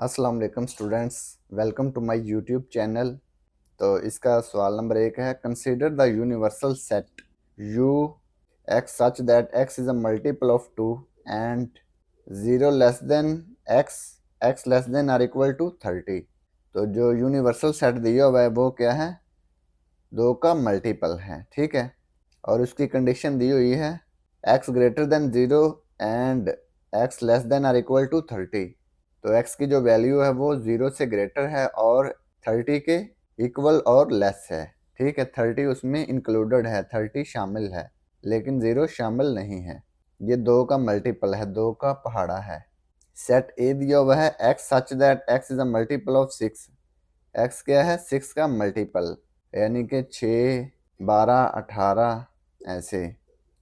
अस्सलाम वालेकुम students, welcome to my YouTube channel. तो इसका सवाल नंबर 1 है, consider the universal set U x such that x is a multiple of 2 and 0 less than x x less than or equal to 30। तो जो universal set दिया हुआ है वो क्या है? 2 का मल्टीपल है, ठीक है। और उसकी कंडीशन दी हुई है x greater than 0 and x less than or equal to 30। तो x की जो वैल्यू है वो 0 से ग्रेटर है और 30 के इक्वल और लेस है, ठीक है। 30 उसमें इंक्लूडेड है, 30 शामिल है, लेकिन 0 शामिल नहीं है। ये 2 का मल्टीपल है, 2 का पहाड़ा है। सेट ए दिया हुआ है x such that x is a multiple of 6। x क्या है? 6 का मल्टीपल, यानी कि 6, 12, 18 ऐसे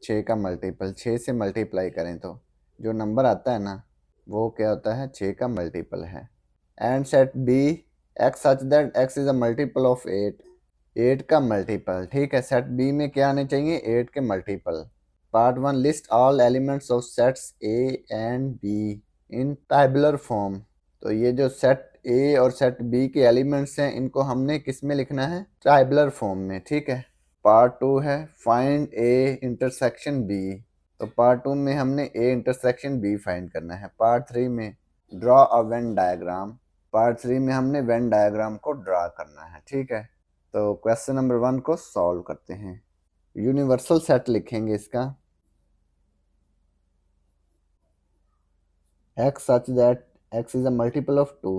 6 का मल्टीपल, 6 से मल्टीप्लाई करें तो जो नंबर आता है ना वो क्या होता है? 6 का मल्टीपल है। And set B x such that x is a multiple of 8। 8 का मल्टीपल, ठीक है। सेट बी में क्या आने चाहिए? 8 के multiple. Part 1, list all elements of sets A and be in tabular form. तो ये जो सेट ए और सेट बी के एलिमेंट्स हैं इनको हमने किस में लिखना है? टेबुलर फॉर्म में, ठीक है। पार्ट 2 है फाइंड ए इंटरसेक्शन बी। तो पार्ट 2 में हमने ए इंटरसेक्शन बी फाइंड करना है। पार्ट 3 में draw a Venn diagram. Part 3 में हमने वेन डायग्राम को ड्रा करना है, ठीक है। तो क्वेश्चन नंबर 1 को सॉल्व करते हैं। यूनिवर्सल सेट लिखेंगे इसका, x such that x is a multiple of 2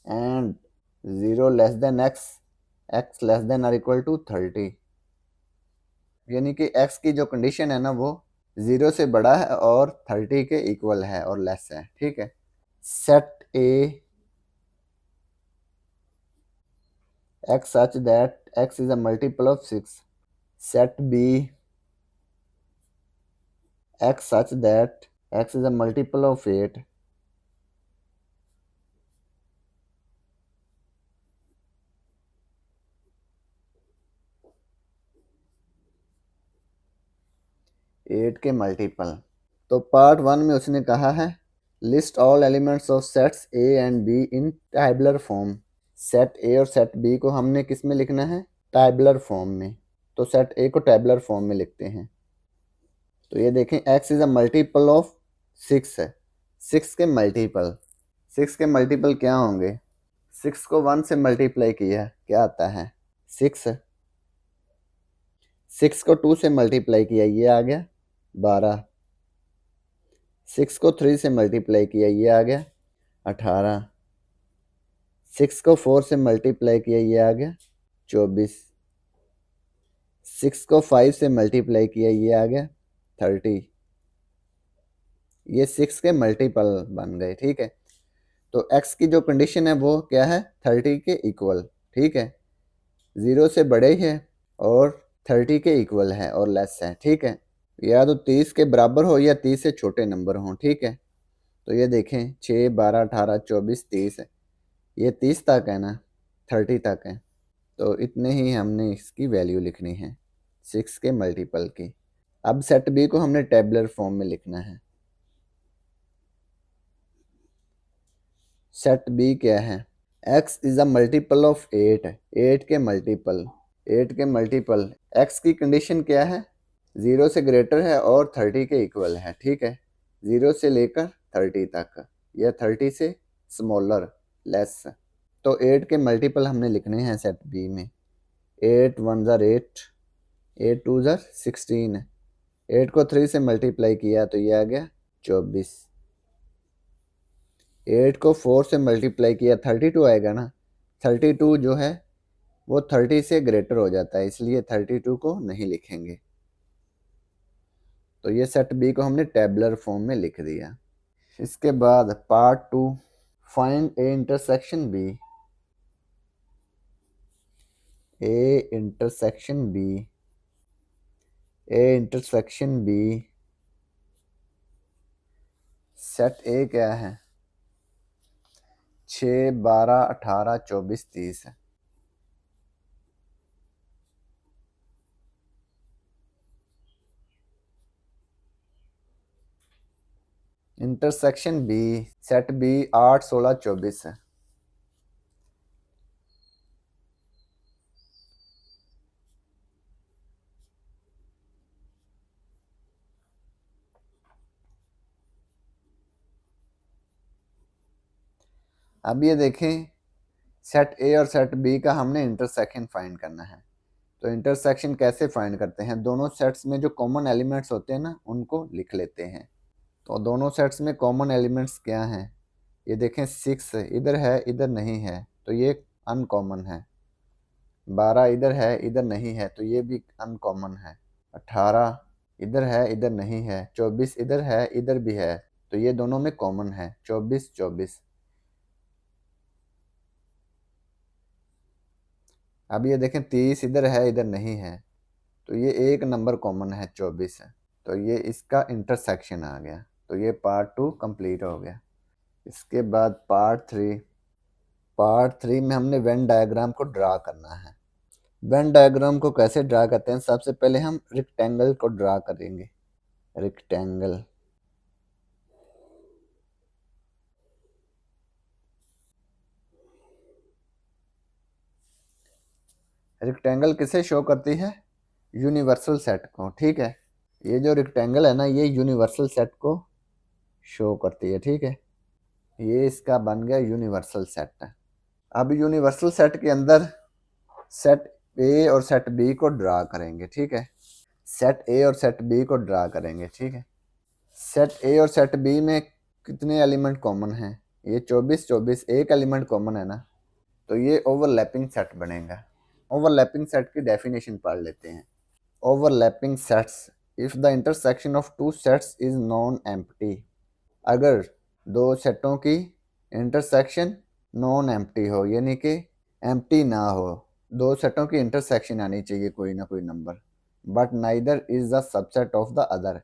and 0 less than x x less than or equal to 30। यानी कि x की जो कंडीशन है ना वो 0 से बड़ा है और 30 के इक्वल है और लेस है, ठीक है। Set A x such that x is a multiple of 6। set b x such that x is a multiple of 8। Eight के मल्टीपल। तो पार्ट 1 में उसने कहा है list all elements of sets A and be in tabular form. Set ए और set B को हमने किस में लिखना है? टैबुलर फॉर्म में। तो सेट ए को टैबुलर फॉर्म में लिखते हैं। तो ये देखें x is a multiple of 6 है। 6 के मल्टीपल, 6 के मल्टीपल क्या होंगे? 6 को 1 से मल्टीप्लाई किया क्या आता है? 6। 6 को 2 से मल्टीप्लाई किया ये आ गया 12। 6 को 3 से मल्टीप्लाई किया ये आ गया 18। 6 को 4 से मल्टीप्लाई किया ये आ गया 24। 6 को 5 से मल्टीप्लाई किया ये आ गया 30। ये 6 के मल्टीपल बन गए, ठीक है। तो x की जो कंडीशन है वो क्या है? 30 के इक्वल, ठीक है। 0 से बड़े है और 30 के इक्वल है और लेस है, ठीक है। या तो 30 के बराबर हो या 30 से छोटे नंबर हों, ठीक है। तो ये देखें 6, 12, 18, 24, 30 है। ये 30 तक है ना, 30 तक है। तो इतने ही हमने इसकी वैल्यू लिखनी है 6 के मल्टीपल की। अब सेट बी को हमने टेबुलर फॉर्म में लिखना है। सेट बी क्या है? x is a multiple of 8 है, 8 के मल्टीपल। 8 के मल्टीपल, x की कंडीशन क्या है? 0 से ग्रेटर है और 30 के इक्वल है, ठीक है। 0 से लेकर 30 तक या 30 से स्मॉलर, लेस। तो 8 के मल्टीपल हमने लिखने हैं सेट बी में। 8 1 ज़र 8, 8 2 ज़र 16। 8 को 3 से मल्टीप्लाई किया तो ये आ गया 24। 8 को 4 से मल्टीप्लाई किया 32 आएगा ना। 32 जो है वो 30 से ग्रेटर हो जाता है, इसलिए 32 को नहीं लिखेंगे। तो ये सेट बी को हमने टेबुलर फॉर्म में लिख दिया। इसके बाद part 2, find A intersection B. A intersection B, A intersection B. Set A क्या है? 6, 12, 18, 24, 30 है। इंटरसेक्शन बी, सेट बी 8, 16, 24 है। अब ये देखें, सेट ए और सेट बी का हमने इंटरसेक्शन फाइंड करना है। तो इंटरसेक्शन कैसे फाइंड करते हैं, दोनों सेट्स में जो कॉमन एलिमेंट्स होते हैं ना उनको लिख लेते हैं। तो दोनों सेट्स में कॉमन एलिमेंट्स क्या हैं, ये देखें 6 इधर है इधर नहीं है तो ये अनकॉमन है। 12 इधर है इधर नहीं है तो ये भी अनकॉमन है। 18 इधर है इधर नहीं है। 24 इधर है इधर भी है तो ये दोनों में कॉमन है, 24 24। अब ये देखें 30 इधर है इधर नहीं है तो ये एक नंबर कॉमन है, 24 है। तो ये इसका इंटरसेक्शन आ गया। तो ये पार्ट 2 कंप्लीट हो गया। इसके बाद पार्ट 3 में हमने वेन डायग्राम को ड्रा करना है। वेन डायग्राम को कैसे ड्रा करते हैं, सबसे पहले हम रेक्टेंगल को ड्रा करेंगे। रेक्टेंगल, रेक्टेंगल किसे शो करती है, यूनिवर्सल सेट को। ठीक है, ये जो रेक्टेंगल है ना ये यूनिवर्सल सेट को शो करती है। ठीक है, ये इसका बन गया यूनिवर्सल सेट। अब यूनिवर्सल सेट के अंदर सेट ए और सेट बी को ड्रा करेंगे। ठीक है, सेट ए और सेट बी को ड्रा करेंगे। ठीक है, सेट ए और सेट बी में कितने एलिमेंट कॉमन हैं, ये 24 24, एक एलिमेंट कॉमन है ना, तो ये ओवरलैपिंग सेट बनेगा। ओवरलैपिंग सेट की डेफिनेशन पढ़ लेते हैं। Overlapping sets, if the intersection of two sets is non empty. अगर दो सेटों की इंटरसेक्शन नॉन एम्प्टी हो, यानी कि एम्प्टी ना हो, दो सेटों की इंटरसेक्शन आनी चाहिए कोई ना कोई number, but neither is the subset of the other,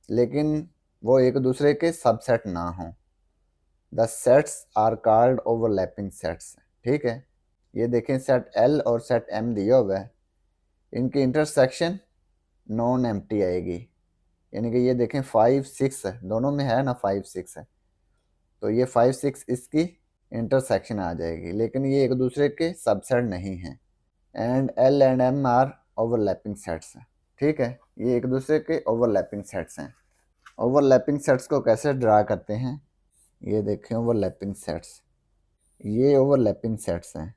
लेकिन वो एक दूसरे के सबसेट ना हो, the sets are called overlapping sets. ठीक है, ये देखें सेट एल और सेट एम दिया हुआ है, इनकी इंटरसेक्शन नॉन एम्प्टी आएगी, यानी कि ये देखें 5 6 है, दोनों में है ना 5 6 है, तो ये 5 6 इसकी इंटरसेक्शन आ जाएगी, लेकिन ये एक दूसरे के सबसेट नहीं हैं। And L and M are overlapping sets हैं। ठीक है, ये एक दूसरे के ओवरलैपिंग सेट्स हैं। ओवरलैपिंग सेट्स को कैसे ड्रा करते हैं, ये देखें ओवरलैपिंग सेट्स, ये ओवरलैपिंग सेट्स हैं।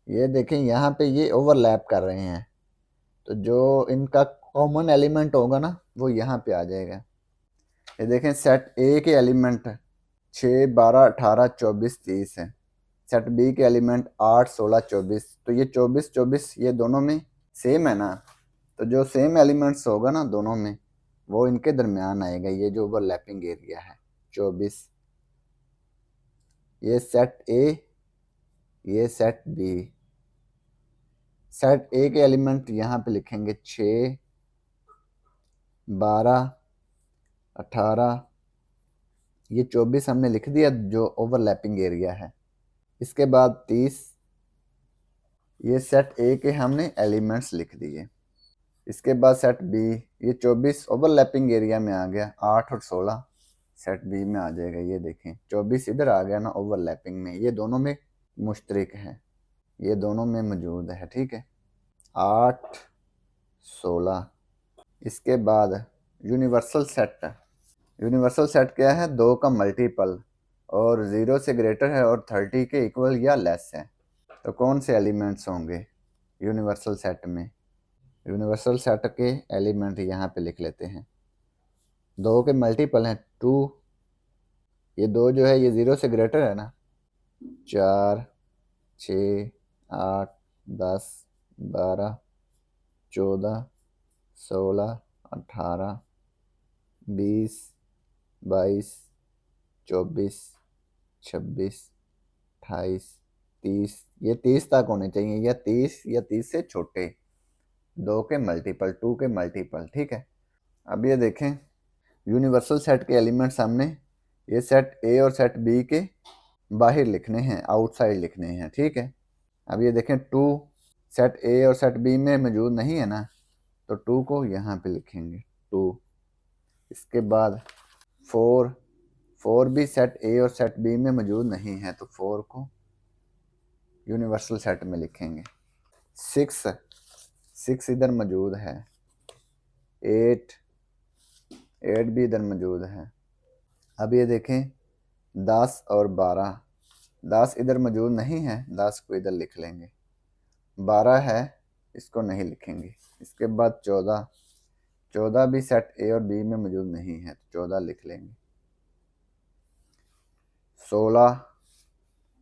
ये देखें यहाँ पे ये ओवरलैप कर रहे हैं, तो जो इनका कॉमन एलिमेंट होगा ना वो यहाँ पे आ जाएगा। ये देखें सेट ए के एलिमेंट 6 12 18 24 30 है। सेट बी के एलिमेंट 8 16 24, तो ये 24 24 ये दोनों में सेम है ना, तो जो सेम एलिमेंट्स होगा ना दोनों में वो इनके दरमियान आएगा, ये जो ओवरलैपिंग एरिया है 24। ये सेट ए, ये सेट बी। सेट ए के एलिमेंट यहाँ पे लिखेंगे 6 12 18, ये 24 हमने लिख दिया जो ओवरलैपिंग एरिया है। इसके बाद 30, ये सेट ए के हमने एलिमेंट्स लिख दिए। इसके बाद सेट बी, ये 24 ओवरलैपिंग एरिया में आ गया, 8 और 16 सेट बी में आ जाएगा। ये देखें 24 इधर आ गया ना ओवरलैपिंग में, ये दोनों में मुश्तरक है, ये दोनों में मौजूद है। ठीक है, 8 16। इसके बाद यूनिवर्सल सेट, यूनिवर्सल सेट क्या है, 2 का मल्टीपल और 0 से ग्रेटर है और 30 के इक्वल या लेस है, तो कौन से एलिमेंट्स होंगे यूनिवर्सल सेट में। यूनिवर्सल सेट के एलिमेंट यहाँ पे लिख लेते हैं। 2 के मल्टीपल हैं 2, ये 2 जो है ये 0 से ग्रेटर है ना, 4 6 8 10 12 14 16 18 20 22 24 26 28 30, ये 30 तक होने चाहिए, या 30 या 30 से छोटे, 2 के मल्टीपल 2 के मल्टीपल। ठीक है, अब ये देखें यूनिवर्सल सेट के एलिमेंट्स हमने ये सेट ए और सेट बी के बाहर लिखने हैं, आउटसाइड लिखने हैं। ठीक है, अब ये देखें 2 सेट ए और सेट बी में मौजूद नहीं है ना, तो 2 को यहाँ पे लिखेंगे 2। इसके बाद 4 4 भी सेट ए और सेट बी में मौजूद नहीं है तो 4 को यूनिवर्सल सेट में लिखेंगे। 6 इधर मौजूद है, 8 भी इधर मौजूद है। अब ये देखें 10 और 12, 10 इधर मौजूद नहीं है, 10 को इधर लिख लेंगे। 12 है, इसको नहीं लिखेंगे। इसके बाद 14 भी सेट ए और बी में मौजूद नहीं है तो 14 लिख लेंगे।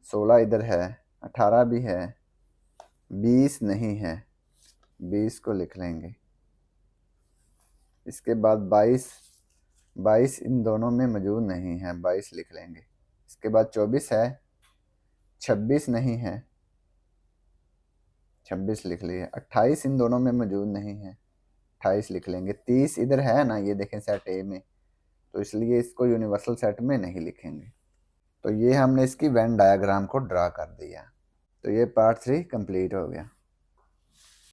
16 इधर है, 18 भी है, 20 नहीं है, 20 को लिख लेंगे। इसके बाद 22 इन दोनों में मौजूद नहीं है, 22 लिख लेंगे। इसके बाद 24 है, 26 नहीं है, 26 लिख लिए। 28 इन दोनों में मौजूद नहीं है, 28 लिख लेंगे। 30 इधर है ना, ये देखें सेट ए में, तो इसलिए इसको यूनिवर्सल सेट में नहीं लिखेंगे। तो ये हमने इसकी वेन डायग्राम को ड्रा कर दिया। तो ये पार्ट 3 कंप्लीट हो गया।